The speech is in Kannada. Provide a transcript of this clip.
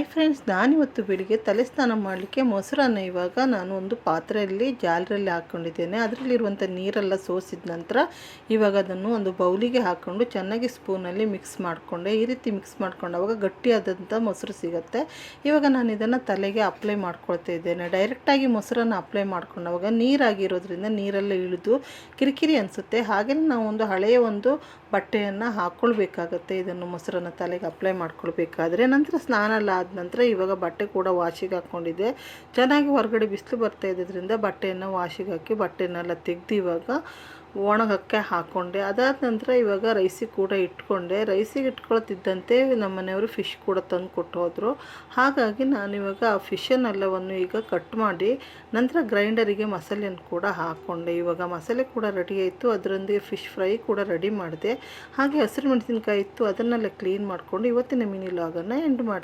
ಹಾಯ್ ಫ್ರೆಂಡ್ಸ್, ನಾನಿವತ್ತು ಬೆಳಿಗ್ಗೆ ತಲೆ ಸ್ನಾನ ಮಾಡಲಿಕ್ಕೆ ಮೊಸರನ್ನು ಇವಾಗ ನಾನು ಒಂದು ಪಾತ್ರೆಯಲ್ಲಿ ಜಾಲರಲ್ಲಿ ಹಾಕ್ಕೊಂಡಿದ್ದೇನೆ. ಅದರಲ್ಲಿರುವಂಥ ನೀರೆಲ್ಲ ಸೋಸಿದ ನಂತರ ಇವಾಗ ಅದನ್ನು ಒಂದು ಬೌಲಿಗೆ ಹಾಕ್ಕೊಂಡು ಚೆನ್ನಾಗಿ ಸ್ಪೂನಲ್ಲಿ ಮಿಕ್ಸ್ ಮಾಡಿಕೊಂಡೆ. ಈ ರೀತಿ ಮಿಕ್ಸ್ ಮಾಡ್ಕೊಂಡಾಗ ಗಟ್ಟಿಯಾದಂಥ ಮೊಸರು ಸಿಗುತ್ತೆ. ಇವಾಗ ನಾನು ಇದನ್ನು ತಲೆಗೆ ಅಪ್ಲೈ ಮಾಡ್ಕೊಳ್ತಾ ಇದ್ದೇನೆ. ಡೈರೆಕ್ಟಾಗಿ ಮೊಸರನ್ನು ಅಪ್ಲೈ ಮಾಡ್ಕೊಂಡಾಗ ನೀರಾಗಿರೋದ್ರಿಂದ ನೀರೆಲ್ಲ ಇಳಿದು ಕಿರಿಕಿರಿ ಅನಿಸುತ್ತೆ. ಹಾಗೆಯೇ ನಾವು ಒಂದು ಹಳೆಯ ಒಂದು ಬಟ್ಟೆಯನ್ನು ಹಾಕ್ಕೊಳ್ಬೇಕಾಗತ್ತೆ. ಇದನ್ನು ಮೊಸರನ್ನು ತಲೆಗೆ ಅಪ್ಲೈ ಮಾಡ್ಕೊಳ್ಬೇಕಾದ್ರೆ ನಂತರ ಸ್ನಾನ ಎಲ್ಲ ಆದ ನಂತರ ಇವಾಗ ಬಟ್ಟೆ ಕೂಡ ವಾಶಿಗೆ ಹಾಕ್ಕೊಂಡಿದ್ದೆ. ಚೆನ್ನಾಗಿ ಹೊರಗಡೆ ಬಿಸಿಲು ಬರ್ತಾ ಇದ್ದಿದ್ದರಿಂದ ಬಟ್ಟೆಯನ್ನು ವಾಶಿಗೆ ಹಾಕಿ ಬಟ್ಟೆನೆಲ್ಲ ತೆಗೆದು ಇವಾಗ ಒಣಗಕ್ಕೆ ಹಾಕ್ಕೊಂಡೆ. ಅದಾದ ನಂತರ ಇವಾಗ ರೈಸಿಗೆ ಕೂಡ ಇಟ್ಕೊಂಡೆ. ರೈಸಿಗೆ ಇಟ್ಕೊಳ್ತಿದ್ದಂತೆ ನಮ್ಮ ಮನೆಯವರು ಫಿಶ್ ಕೂಡ ತಂದು ಕೊಟ್ಟು ಹೋದರು. ಹಾಗಾಗಿ ನಾನಿವಾಗ ಆ ಫಿಶನ್ನೆಲ್ಲವನ್ನು ಈಗ ಕಟ್ ಮಾಡಿ ನಂತರ ಗ್ರೈಂಡರಿಗೆ ಮಸಾಲೆಯನ್ನು ಕೂಡ ಹಾಕ್ಕೊಂಡೆ. ಇವಾಗ ಮಸಾಲೆ ಕೂಡ ರೆಡಿ ಆಯಿತು. ಅದರೊಂದಿಗೆ ಫಿಶ್ ಫ್ರೈ ಕೂಡ ರೆಡಿ ಮಾಡಿದೆ. ಹಾಗೆ ಹಸಿರು ಮೆಣಸಿನ್ಕಾಯಿ ಇತ್ತು, ಅದನ್ನೆಲ್ಲ ಕ್ಲೀನ್ ಮಾಡಿಕೊಂಡು ಇವತ್ತಿನ ಮಿನಿ ಲಾಗನ್ನು ಎಂಡ್ ಮಾಡಿ